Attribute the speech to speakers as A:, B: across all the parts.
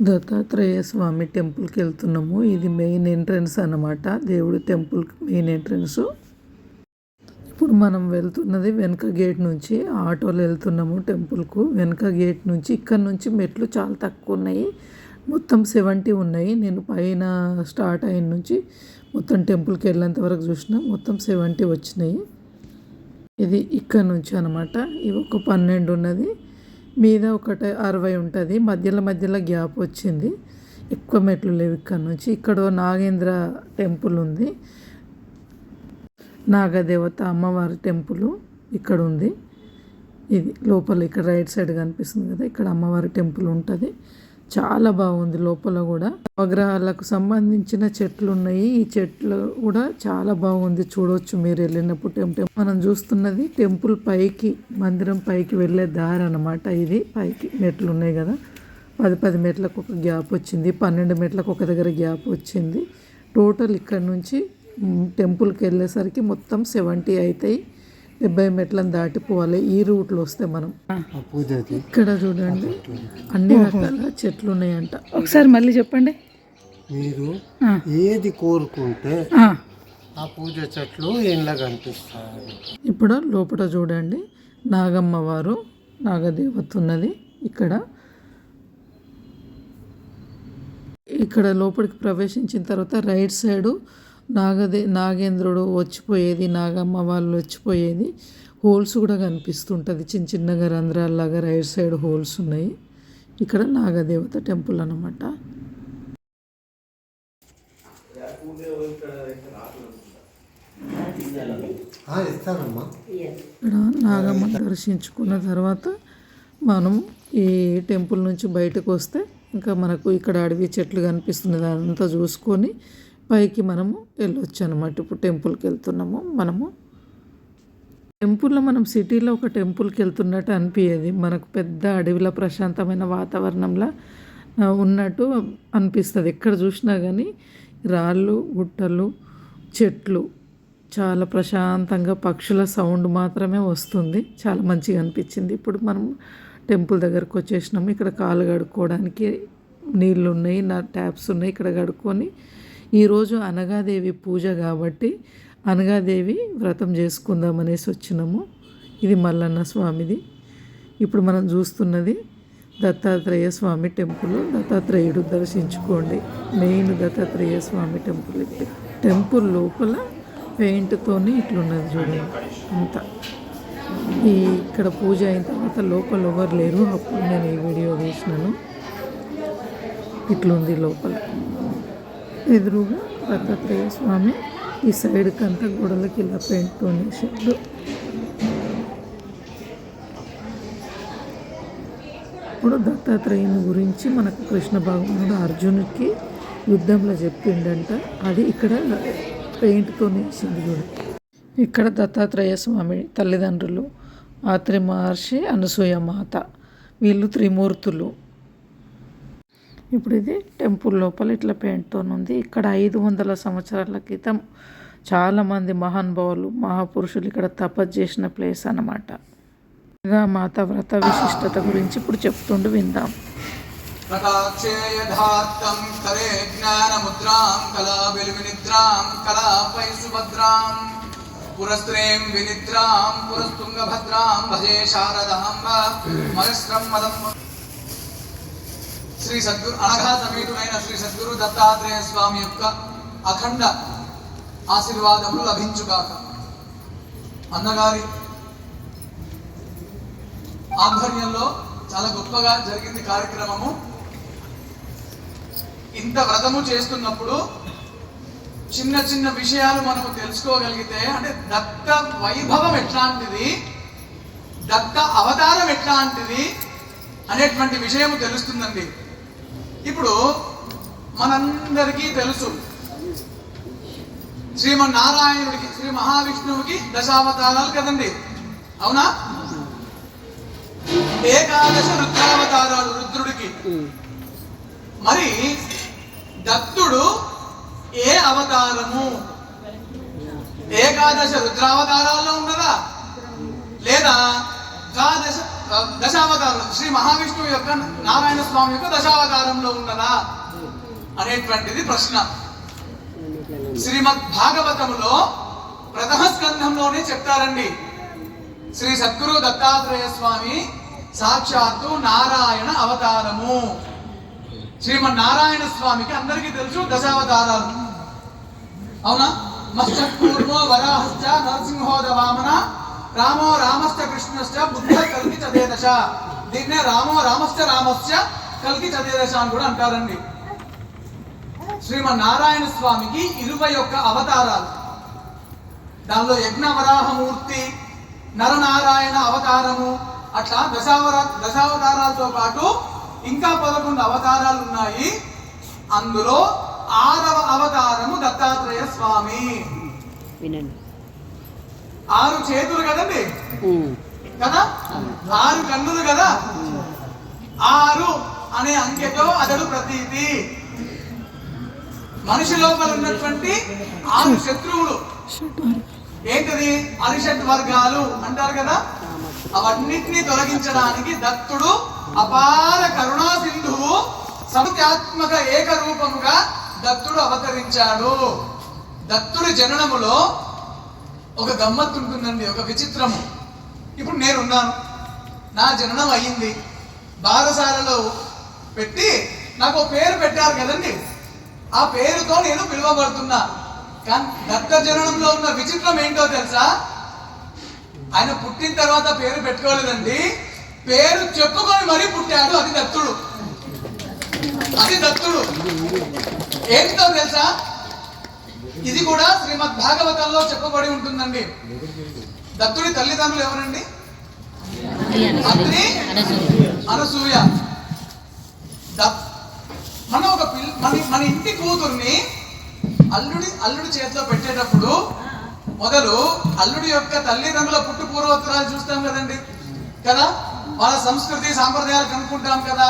A: దత్తాత్రేయ స్వామి టెంపుల్కి వెళ్తున్నాము. ఇది మెయిన్ ఎంట్రన్స్ అన్నమాట, దేవుడి టెంపుల్కి మెయిన్ ఎంట్రన్స్. ఇప్పుడు మనం వెళ్తున్నది వెనక గేట్ నుంచి, ఆటోలో వెళ్తున్నాము టెంపుల్కు. వెనక గేట్ నుంచి, ఇక్కడ నుంచి మెట్లు చాలా తక్కువ ఉన్నాయి, మొత్తం 70 ఉన్నాయి. నేను పైన స్టార్ట్ అయిన నుంచి మొత్తం టెంపుల్కి వెళ్ళేంత వరకు చూసిన, మొత్తం 70 వచ్చినాయి. ఇది ఇక్కడ నుంచి అనమాట. ఇవి ఒక 12 ఉన్నది, మీద ఒకటి 60 ఉంటుంది. మధ్యలో గ్యాప్ వచ్చింది, ఎక్కువ మెట్లు లేవు ఇక్కడ నుంచి. ఇక్కడ నాగేంద్ర టెంపుల్ ఉంది, నాగదేవత అమ్మవారి టెంపుల్ ఇక్కడ ఉంది. ఇది లోపల ఇక్కడ రైట్ సైడ్ కనిపిస్తుంది కదా, ఇక్కడ అమ్మవారి టెంపుల్ ఉంటుంది. చాలా బాగుంది. లోపల కూడా నవగ్రహాలకు సంబంధించిన చెట్లు ఉన్నాయి. ఈ చెట్లు కూడా చాలా బాగుంది, చూడవచ్చు మీరు వెళ్ళినప్పుడు. టెంపుల్ మనం చూస్తున్నది టెంపుల్ పైకి, మందిరం పైకి వెళ్ళే దారి అన్నమాట. ఇది పైకి మెట్లు ఉన్నాయి కదా, 10 మెట్లకు ఒక గ్యాప్ వచ్చింది, 12 మెట్లకు ఒక దగ్గర గ్యాప్ వచ్చింది. టోటల్ ఇక్కడ నుంచి టెంపుల్కి వెళ్ళేసరికి మొత్తం 70 అవుతాయి. 70 మెట్లను దాటిపోవాలి ఈ రూట్లో వస్తే మనం. ఇక్కడ చూడండి అన్ని రకాల చెట్లు ఉన్నాయంట. ఒకసారి మళ్ళీ చెప్పండి.
B: మీరు ఏది కోరుకుంటే ఆ పూజ చెట్లు ఇంట్లో కనిపిస్తాయి.
A: ఇప్పుడు లోపల చూడండి, నాగమ్మవారు, నాగదేవత ఉన్నది ఇక్కడ లోపలికి ప్రవేశించిన తర్వాత రైట్ సైడు నాగేంద్రుడు వచ్చిపోయేది, నాగమ్మ వాళ్ళు వచ్చిపోయేది హోల్స్ కూడా కనిపిస్తుంటుంది, చిన్నగా రంధ్రాల్లాగా రైట్ సైడ్ హోల్స్ ఉన్నాయి. ఇక్కడ నాగదేవత టెంపుల్ అన్నమాట. ఇక్కడ నాగమ్మ దర్శించుకున్న తర్వాత మనం ఈ టెంపుల్ నుంచి బయటకు వస్తే ఇంకా మనకు ఇక్కడ అడవి చెట్లు కనిపిస్తున్నది, అదంతా చూసుకొని పైకి మనము వెళ్ళొచ్చు అనమాట. ఇప్పుడు టెంపుల్కి వెళ్తున్నాము మనము. టెంపుల్లో మనం సిటీలో ఒక టెంపుల్కి వెళ్తున్నట్టు అనిపించేది, మనకు పెద్ద అడవిలో ప్రశాంతమైన వాతావరణంలో ఉన్నట్టు అనిపిస్తుంది. ఎక్కడ చూసినా కానీ రాళ్ళు, గుట్టలు, చెట్లు, చాలా ప్రశాంతంగా పక్షుల సౌండ్ మాత్రమే వస్తుంది. చాలా మంచిగా అనిపించింది. ఇప్పుడు మనం టెంపుల్ దగ్గరకు వచ్చేసినాము. ఇక్కడ కాలు కడుక్కోవడానికి నీళ్ళు ఉన్నాయి, ట్యాప్స్ ఉన్నాయి, ఇక్కడ కడుక్కొని. ఈరోజు అనగాదేవి పూజ కాబట్టి అనగాదేవి వ్రతం చేసుకుందామనేసి వచ్చినాము. ఇది మల్లన్న స్వామిది. ఇప్పుడు మనం చూస్తున్నది దత్తాత్రేయ స్వామి టెంపుల్. దత్తాత్రేయుడు దర్శించుకోండి, మెయిన్ దత్తాత్రేయ స్వామి టెంపుల్. ఇది టెంపుల్ లోపల పెయింట్తోని ఇట్లున్నది చూడండి అంతా. ఇక్కడ పూజ అయిన తర్వాత లోపల ఎవరు లేరు, అప్పుడు నేను ఈ వీడియో తీసినాను. ఇట్లుంది లోపల. ఎదురుగా దత్తాత్రేయ స్వామి, ఈ సైడ్కి అంతా గోడలకి ఇలా పెయింట్తో వేసాడు. ఇప్పుడు దత్తాత్రేయుని గురించి మనకు కృష్ణ భగవానుడు అర్జునుడికి యుద్ధంలో చెప్పిండంట, అది ఇక్కడ పెయింట్తో వేసింది చూడండి. ఇక్కడ దత్తాత్రేయ స్వామి తల్లిదండ్రులు ఆత్రి మహర్షి, అనసూయ మాత, వీళ్ళు త్రిమూర్తులు. ఇప్పుడు ఇది టెంపుల్ లోపల ఇట్లా పెయింట్తో ఉంది. ఇక్కడ 500 సంవత్సరాల క్రితం చాలామంది మహానుభావులు, మహాపురుషులు ఇక్కడ తపస్సు చేసిన ప్లేస్ అన్నమాట. మాత వ్రత విశిష్టత గురించి ఇప్పుడు చెప్తుండు, విందాం.
C: పురస్త్రేం వినిద్రాం పురస్తుంగభద్రాం భజే శారదాంబ మనస్రం మదం. శ్రీ సద్గురు అనఘా సమేతుడైన శ్రీ సద్గురు దత్తాత్రేయ స్వామి యొక్క అఖండ ఆశీర్వాదములు లభించుగాక. అన్నగారి ఆధ్వర్యంలో చాలా గొప్పగా జరిగింది కార్యక్రమము. ఇంత వ్రతము చేస్తున్నప్పుడు చిన్న విషయాలు మనము తెలుసుకోగలిగితే, అంటే దత్త వైభవం ఎట్లాంటిది, దత్త అవతారం ఎట్లాంటిది అనేటువంటి విషయము తెలుస్తుందండి. ఇప్పుడు మనందరికీ తెలుసు, శ్రీమన్నారాయణుడికి, శ్రీ మహావిష్ణువుకి 10 అవతారాలు కదండి, అవునా? 11 రుద్రావతారాలు రుద్రుడికి. మరి దత్తుడు ఏ అవతారము? 11 రుద్రావతారాల్లో ఉన్నదా, లేదా 12 దశావతారం శ్రీ మహావిష్ణువు యొక్క నారాయణ స్వామి యొక్క దశావతారంలో ఉన్నదా అనేటువంటిది ప్రశ్న. శ్రీమద్ భాగవతములో ప్రథమ స్కంధంలోనే చెప్తారండి, శ్రీ సద్గురు దత్తాత్రేయ స్వామి సాక్షాత్తు నారాయణ అవతారము. శ్రీమన్నారాయణ స్వామికి అందరికీ తెలుసు దశావతారాలు, అవునా? మత్స్యకూర్మో వరాహశ్చ నరసింహోద వామన రామో రామశ్చ కృష్ణశ్చ బుద్ధ కల్కి చదేదశ. దీన్నే రామో రామశ్చ రామశ్చ కల్కి చదేదశ అని కూడా అంటారండి. శ్రీమన్నారాయణ స్వామికి 21 అవతారాలు. దానిలో యజ్ఞ వరాహమూర్తి, నరనారాయణ అవతారము, అట్లా దశావతారాలతో పాటు ఇంకా 11 అవతారాలు ఉన్నాయి. అందులో 6వ అవతారము దత్తాత్రేయ స్వామి. 6 చేతులు కదండి కదా, 6 కన్నులు కదా. 6 అనే అంకెతో అతడు ప్రతీతి. మనిషి లోపల ఉన్నటువంటి 6 శత్రువులు ఏంటది? అరిషడ్ వర్గాలు అంటారు కదా. అవన్నిటినీ తొలగించడానికి దత్తుడు అపార కరుణా సింధువు సమత్యాత్మక ఏకరూపముగా దత్తుడు అవతరించాడు. దత్తుడి జననములో ఒక గమ్మత్తు ఉంటుందండి, ఒక విచిత్రము. ఇప్పుడు నేనున్నాను, నా జననం అయ్యింది, బారసాలలో పెట్టి నాకు పేరు పెట్టారు కదండి. ఆ పేరుతో నేను పిలువబడుతున్నా. కానీ దత్త జననంలో ఉన్న విచిత్రం ఏంటో తెలుసా? ఆయన పుట్టిన తర్వాత పేరు పెట్టుకోలేదండి, పేరు చెప్పుకొని మరీ పుట్టాడు. అది దత్తుడు, అది దత్తుడు. ఏంటో తెలుసా? ఇది కూడా శ్రీమద్ భాగవతంలో చెప్పబడి ఉంటుందండి. దత్తుడి తల్లిదండ్రులు ఎవరండి? అత్రి, అనసూయ. మన ఇంటి కూతుర్ని అల్లుడి చేతిలో పెట్టేటప్పుడు మొదలు అల్లుడి యొక్క తల్లిదండ్రుల పుట్టు పూర్వోత్తరాలు చూస్తాం కదండి కదా, వాళ్ళ సంస్కృతి సాంప్రదాయాలు కనుక్కుంటాం కదా.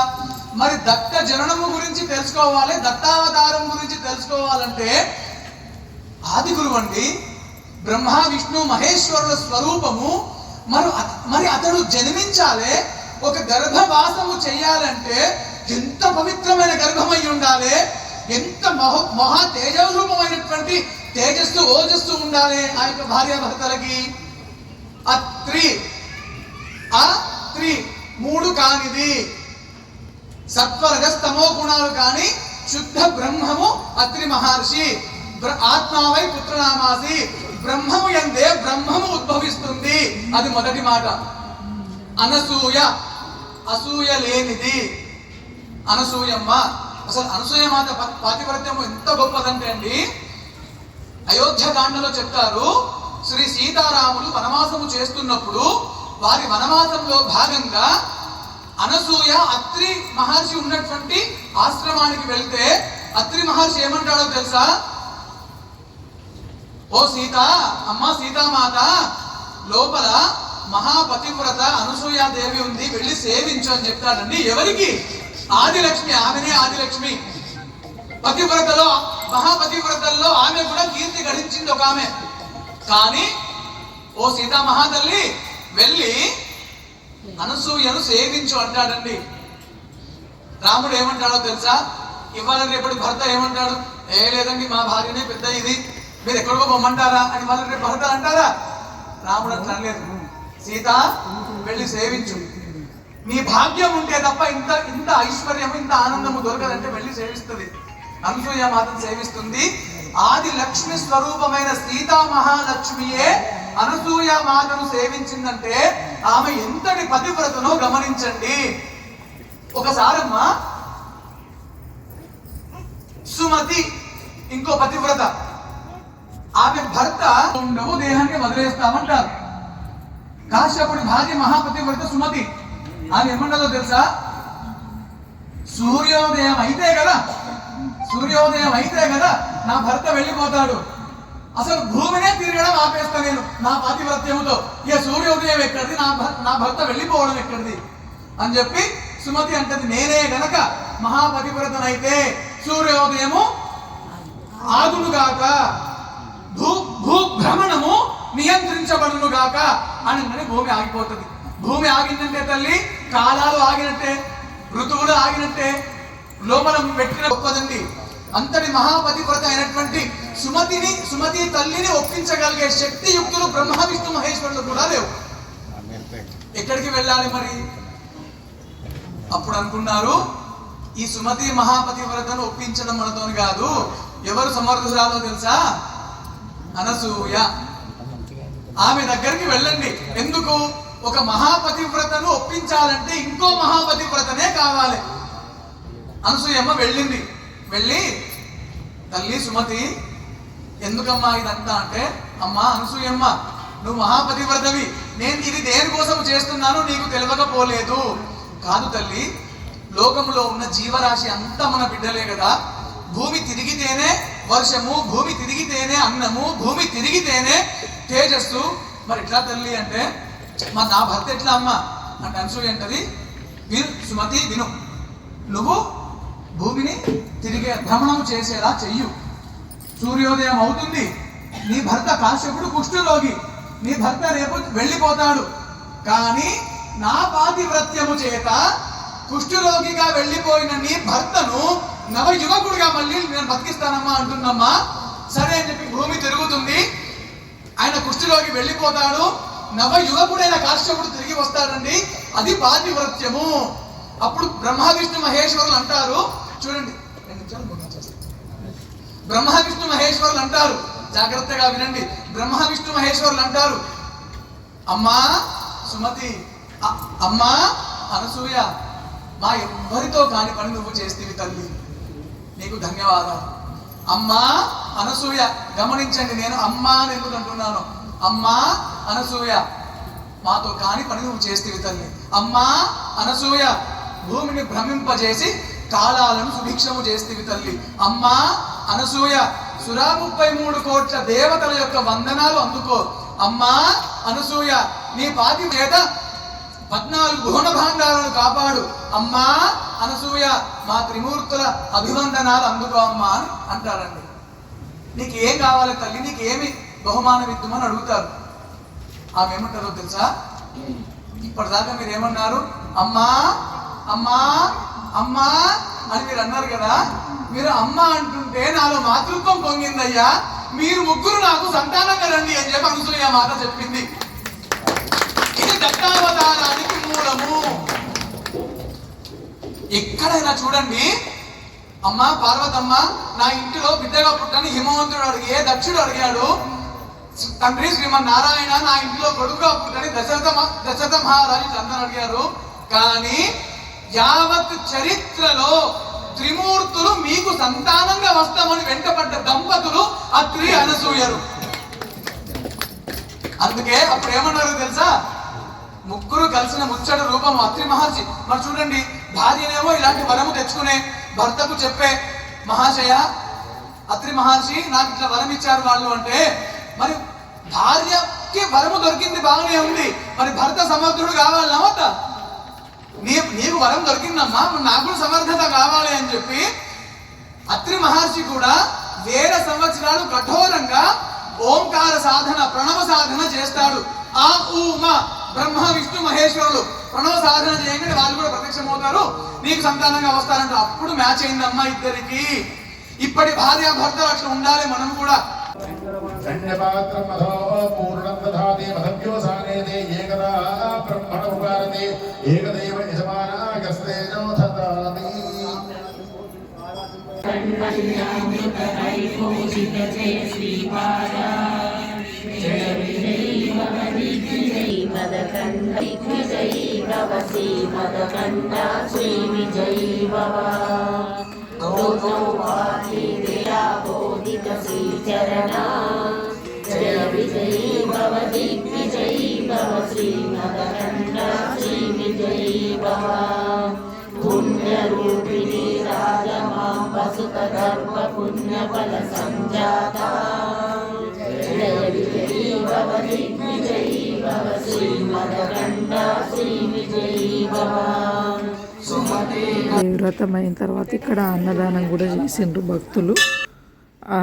C: మరి దత్త జననము గురించి తెలుసుకోవాలి, దత్తావతారం గురించి తెలుసుకోవాలంటే ఆది గురువు అండి, బ్రహ్మ విష్ణు మహేశ్వరుల స్వరూపము. మరి అతడు జన్మించాలి, ఒక గర్భవాసము చెయ్యాలంటే ఎంత పవిత్రమైన గర్భమై ఉండాలి, ఎంత మహా తేజరూపమైనటువంటి తేజస్సు ఓజస్సు ఉండాలి ఆ యొక్క భార్యాభర్తలకి. అత్రి 3 కానిది, సత్వరజస్తమో గుణాలు కాని శుద్ధ బ్రహ్మము అత్రి మహర్షి. ఆత్మావై పుత్రనామాసి, బ్రహ్మము యందే బ్రహ్మము ఉద్భవిస్తుంది. అది మొదటి మాట. అనసూయ, అసూయ లేనిది అనసూయమ్మ. అసలు అనసూయ మాత పాతివ్రత్యము ఎంత గొప్పదంటే అండి, అయోధ్యకాండలో చెప్తారు, శ్రీ సీతారాములు వనవాసము చేస్తున్నప్పుడు వారి వనవాసంలో భాగంగా అనసూయ అత్రి మహర్షి ఉన్నటువంటి ఆశ్రమానికి వెళ్తే అత్రి మహర్షి ఏమంటాడో తెలుసా? ఓ సీత, అమ్మ సీతామాత, లోపల మహాపతివ్రత అనసూయాదేవి ఉంది, వెళ్ళి సేవించు అని చెప్తాడండి. ఎవరికి? ఆదిలక్ష్మి. ఆమెనే ఆదిలక్ష్మి. పతివ్రతలో మహాపతివ్రతల్లో ఆమె కూడా కీర్తి గడించింది ఒక ఆమె. కానీ ఓ సీతా మహాతల్లి, వెళ్ళి అనసూయను సేవించు అంటాడండి. రాముడు ఏమంటాడో తెలుసా? ఇవాళ రేపటి భర్త ఏమంటాడు? లేదండి, మా భార్యనే పెద్ద ఇది, మీరు ఎక్కడికో పొమ్మంటారా అని వాళ్ళ రేపు భర్త అంటారా? రాముడు అట్లా అనలేదు. సీత, వెళ్ళి సేవించు. నీ భాగ్యం ఉంటే తప్ప ఇంత ఐశ్వర్యము, ఇంత ఆనందము దొరకదంటే వెళ్ళి సేవిస్తుంది. అనసూయ మాతను సేవిస్తుంది. ఆది లక్ష్మి స్వరూపమైన సీతా మహాలక్ష్మియే అనసూయ మాతను సేవించిందంటే ఆమె ఎంతటి పతివ్రతనో గమనించండి. ఒకసారమ్మా సుమతి ఇంకో పతివ్రత, ఆమె భర్త ఉండవు, దేహాన్ని వదిలేస్తామంటారు. కాశ్యపుడి భార్య మహాపతివ్రత సుమతి. ఆమె ఏమన్నదో తెలుసా? సూర్యోదయం అయితే కదా నా భర్త వెళ్ళిపోతాడు, అసలు భూమినే తిరగడం ఆపేస్తా నేను నా పాతివ్రత్యముతో. ఇక సూర్యోదయం ఎక్కడిది, నా భర్త వెళ్ళిపోవడం ఎక్కడిది అని చెప్పి సుమతి అంటది, నేనే గనక మహాపతివ్రతనైతే సూర్యోదయము ఆగునుగాక, భూభ్రమణము నియంత్రించబడునుగాక అని భూమి ఆగిపోతుంది. భూమి ఆగిందంటే తల్లి కాలాలు ఆగినట్టే, ఋతువులు ఆగినట్టే, లోపల పెట్టిన గొప్పదండి. అంతటి మహాపతివ్రత అయినటువంటి సుమతి తల్లిని ఒప్పించగలిగే శక్తి యుక్తులు బ్రహ్మ విష్ణు మహేశ్వరులు కూడా లేవు. ఎక్కడికి వెళ్ళాలి మరి? అప్పుడు అనుకున్నారు, ఈ సుమతి మహాపతివ్రతను ఒప్పించడం మనతోని కాదు, ఎవరు సమర్థురాలో తెలుసా? అనసూయ. ఆమె దగ్గరికి వెళ్ళండి. ఎందుకు? ఒక మహాపతివ్రతను ఒప్పించాలంటే ఇంకో మహాపతివ్రతనే కావాలి. అనసూయమ్మ వెళ్ళింది. వెళ్ళి, తల్లి సుమతి, ఎందుకమ్మా ఇదంతా అంటే, అమ్మా అనసూయమ్మ, నువ్వు మహాపతివ్రతవి, నేను ఇది దేనికోసం చేస్తున్నానో నీకు తెలియకపోలేదు. కాదు తల్లి, లోకంలో ఉన్న జీవరాశి అంతా మన బిడ్డలే కదా. భూమి తిరిగితేనే వర్షము, భూమి తిరిగితేనే అన్నము, భూమి తిరిగితేనే తేజస్సు. మరి ఎట్లా తల్లి అంటే, మరి నా భర్త ఎట్లా అమ్మ అంటే అనసూయ అంటది, విను సుమతి విను, నువ్వు భూమిని తిరిగే భ్రమణం చేసేలా చెయ్యు. సూర్యోదయం అవుతుంది, నీ భర్త కాశ్యపుడు కుష్ఠరోగి, నీ భర్త రేపు వెళ్ళిపోతాడు. కానీ నా పాతివ్రత్యము చేత కుష్ఠరోగిగా వెళ్ళిపోయిన నీ భర్తను నవయువకుడిగా మళ్ళీ నేను బతికిస్తానమ్మా అంటున్నమ్మా. సరే అని చెప్పి భూమి తిరుగుతుంది, ఆయన కుష్ఠరోగి వెళ్ళిపోతాడు, నవయువకుడైన కాశ్యపుడు తిరిగి వస్తాడండి. అది పాతివ్రత్యము. అప్పుడు బ్రహ్మ విష్ణు మహేశ్వరులు అంటారు, చూడండి, బ్రహ్మ విష్ణు మహేశ్వరులు అంటారు, జాగ్రత్తగా వినండి. బ్రహ్మ విష్ణు మహేశ్వరులు అంటారు, అమ్మా సుమతి, అమ్మా అనసూయ, మా ఎవ్వరితో కాని పని నువ్వు చేస్తేవి తల్లి, నీకు ధన్యవాదాలు. అమ్మా అనసూయ, గమనించండి, నేను అమ్మా అని ఎందుకు అంటున్నాను. అమ్మా అనసూయ, మాతో కాని పని నువ్వు చేస్తేవి తల్లి. అమ్మా అనసూయ, భూమిని భ్రమింపజేసి కాలాలను సుభిక్షము చేస్తేవి తల్లి. అమ్మా అనసూయ, 33 కోట్ల దేవతల యొక్క వందనాలు అందుకో. అమ్మా అనసూయ, నీ పాతి చేత 14 భువన భాండాలను కాపాడు. అమ్మా అనసూయ, మా త్రిమూర్తుల అభివందనాలు అందుకో అమ్మా అని అంటారండి. నీకు ఏం కావాలి తల్లి, నీకు ఏమి బహుమానం ఇద్దామని అడుగుతారు. ఆమె ఏమంటారో తెలుసా? ఇప్పటిదాకా మీరు ఏమన్నారు? అమ్మా అమ్మా అమ్మా అని మీరు అన్నారు కదా, మీరు అమ్మ అంటుంటే నాలో మాతృత్వం పొంగిందయ్యా, మీరు ముగ్గురు నాకు సంతానంగా రండి అని చెప్పి అనసూయ మాట చెప్పింది. ఇది దత్తావతారానికి మూలము. ఎక్కడైనా చూడండి, అమ్మ పార్వతమ్మ, నా ఇంటిలో బిడ్డగా పుట్టని హిమవంతుడు దక్షుడు అడిగాడు. తండ్రి శ్రీమన్నారాయణ, నా ఇంటిలో కొడుకుగా పుట్టని దశరథ మహారాజు అందరూ అడిగారు. కానీ యావత్ చరిత్రలో త్రిమూర్తులు మీకు సంతానంగా వస్తామని వెంటపడ్డ దంపతులు అత్రి అనసూయరు. అందుకే అప్పుడు ఏమన్నారు తెలుసా? ముగ్గురు కలిసిన ముచ్చట రూపం అత్రి మహర్షి. మరి చూడండి, భార్యనేమో ఇలాంటి వరము తెచ్చుకునే భర్తకు చెప్పే, మహాశయ అత్రి మహర్షి నాకు ఇట్లా వరం ఇచ్చారు వాళ్ళు అంటే, మరి భార్యకి వరము దొరికింది బాగానే ఉంది, మరి భర్త సమర్థుడు కావాలన్నా వద్దా? నీకు వరం దొరికిందమ్మా, నాకు కూడా సమర్థత కావాలి అని చెప్పి అత్రి మహర్షి కూడా 1000 సంవత్సరాలు కఠోరంగా ఓంకార సాధన, ప్రణవ సాధన చేస్తాడు. ఆ ఊమ బ్రహ్మ విష్ణు మహేశ్వరులు ప్రణవ సాధన చేయగానే వాళ్ళు కూడా ప్రత్యక్షమవుతారు, నీకు సంతానంగా వస్తారంట. అప్పుడు మ్యాచ్ అయిందమ్మా ఇద్దరికి. ఇప్పటి భార్య భర్తలు అట్లా ఉండాలి మనం కూడా.
D: చరణా జయ విజయీ భవ దిగ్విజయీ భవ శ్రీమదకండ శ్రీ విజయీ భవ పుణ్యరూపిణీ రాజమాం వసుత గర్భ పుణ్యఫల సంజాతా జయ విజయీ భవ దిగ్విజయీ భవ శ్రీమదకండ శ్రీ విజయీ భవ.
A: వ్రతం అయిన తర్వాత ఇక్కడ అన్నదానం కూడా చేసిండ్రు భక్తులు.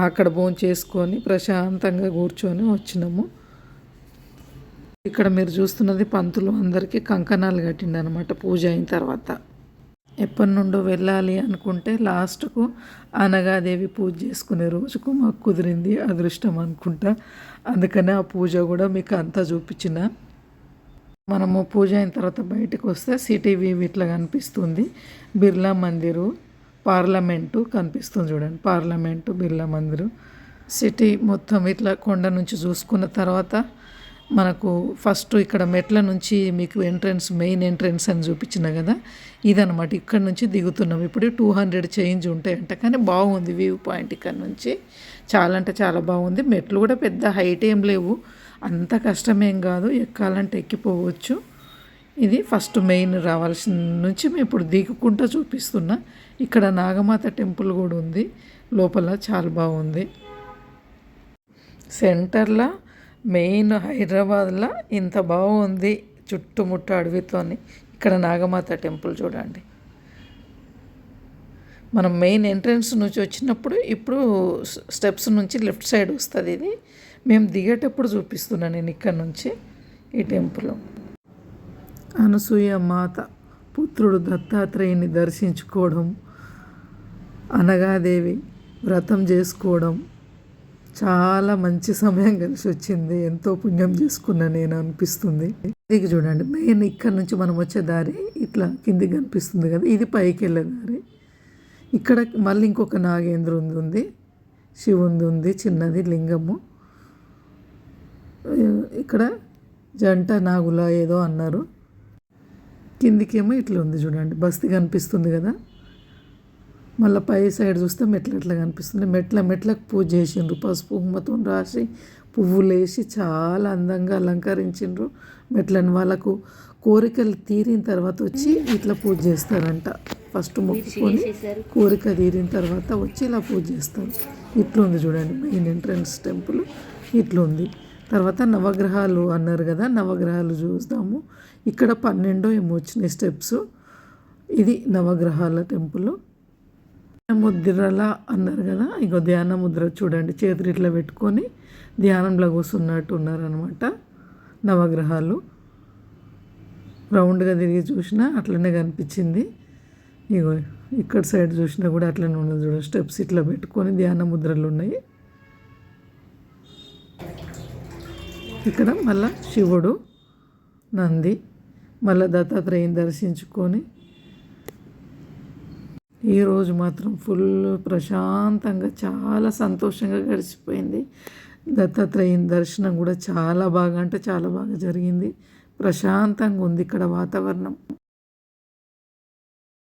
A: అక్కడ భోంచేసుకొని ప్రశాంతంగా కూర్చొని వచ్చినాము. ఇక్కడ మీరు చూస్తున్నది పంతులు అందరికీ కంకణాలు కట్టిండు అనమాట పూజ అయిన తర్వాత. ఎప్పటి నుండో వెళ్ళాలి అనుకుంటే లాస్ట్కు అనగాదేవి పూజ చేసుకునే రోజుకు మాకు కుదిరింది అదృష్టం అనుకుంటా. అందుకనే ఆ పూజ కూడా మీకు అంతా చూపించిన. మనము పూజ అయిన తర్వాత బయటకు వస్తే సిటీవీ ఇట్లా కనిపిస్తుంది. బిర్లా మందిరు, పార్లమెంటు కనిపిస్తుంది చూడండి. పార్లమెంటు, బిర్లా మందిరు, సిటీ మొత్తం ఇట్లా కొండ నుంచి చూసుకున్న తర్వాత మనకు ఫస్ట్ ఇక్కడ మెట్ల నుంచి మీకు ఎంట్రన్స్, మెయిన్ ఎంట్రన్స్ అని చూపించిన కదా, ఇదనమాట. ఇక్కడ నుంచి దిగుతున్నాం. ఇప్పుడు 200 చేంజ్ ఉంటాయంట, కానీ బాగుంది వ్యూ పాయింట్ ఇక్కడ నుంచి. చాలా అంటే చాలా బాగుంది. మెట్లు కూడా పెద్ద హైట్ ఏం లేవు, అంత కష్టమేం కాదు, ఎక్కాలంటే ఎక్కిపోవచ్చు. ఇది ఫస్ట్ మెయిన్ రావాల్సిన నుంచి మేము ఇప్పుడు దిగుకుంటూ చూపిస్తున్నా. ఇక్కడ నాగమాత టెంపుల్ కూడా ఉంది లోపల, చాలా బాగుంది. సెంటర్లో మెయిన్ హైదరాబాద్లో ఇంత బాగుంది చుట్టుముట్టు అడవితోని. ఇక్కడ నాగమాత టెంపుల్ చూడండి. మనం మెయిన్ ఎంట్రన్స్ నుంచి వచ్చినప్పుడు ఇప్పుడు స్టెప్స్ నుంచి లెఫ్ట్ సైడ్ వస్తుంది. ఇది మేము దిగేటప్పుడు చూపిస్తున్నాను నేను ఇక్కడ నుంచి ఈ టెంపుల్. అనసూయ మాత పుత్రుడు దత్తాత్రేయుని దర్శించుకోవడం, అనగాదేవి వ్రతం చేసుకోవడం, చాలా మంచి సమయం కలిసి వచ్చింది. ఎంతో పుణ్యం చేసుకున్నా నేను అనిపిస్తుంది. ఇది చూడండి, మెయిన్ ఇక్కడ నుంచి మనం వచ్చే దారి ఇట్లా కిందికి కనిపిస్తుంది కదా, ఇది పైకి వెళ్ళే దారి. ఇక్కడ మళ్ళీ ఇంకొక నాగేంద్రుంది ఉంది, శివుంది ఉంది, చిన్నది లింగము. ఇక్కడ జంట నాగుల ఏదో అన్నారు. కిందికేమో ఇట్లా ఉంది చూడండి, బస్తీ కనిపిస్తుంది కదా. మళ్ళీ పై సైడ్ చూస్తే మెట్ల కనిపిస్తుంది. మెట్లకు పూజ చేసిండ్రు, పసుపు కుంకుమతో రాసి పువ్వులు వేసి చాలా అందంగా అలంకరించిండ్రు మెట్లను. వాళ్ళకు కోరికలు తీరిన తర్వాత వచ్చి ఇట్లా పూజ చేస్తారంట. ఫస్ట్ మొక్కుకొని కోరిక తీరిన తర్వాత వచ్చి ఇలా పూజ చేస్తారు. ఇట్లుంది చూడండి మెయిన్ ఎంట్రన్స్ టెంపుల్ ఇట్లుంది. తర్వాత నవగ్రహాలు అన్నారు కదా, నవగ్రహాలు చూస్తాము. ఇక్కడ 12 ఏమో వచ్చినాయి స్టెప్స్. ఇది నవగ్రహాల టెంపుల్. ముద్రలా అన్నారు కదా, ఇగో ధ్యాన ముద్ర చూడండి, చేతులు ఇట్లా పెట్టుకొని ధ్యానంలో కూర్చున్నట్టు ఉన్నారనమాట నవగ్రహాలు. రౌండ్గా తిరిగి చూసినా అట్లనే కనిపించింది. ఇగో ఇక్కడ సైడ్ చూసినా కూడా అట్లనే ఉన్నది చూడండి, స్టెప్స్ ఇట్లా పెట్టుకొని ధ్యాన ముద్రలు ఉన్నాయి. ఇక్కడ మళ్ళా శివుడు, నంది, మళ్ళీ దత్తాత్రేయుని దర్శించుకొని ఈరోజు మాత్రం ఫుల్ ప్రశాంతంగా చాలా సంతోషంగా గడిచిపోయింది. దత్తాత్రేయుని దర్శనం కూడా చాలా బాగా అంటే చాలా బాగా జరిగింది. ప్రశాంతంగా ఉంది ఇక్కడ వాతావరణం.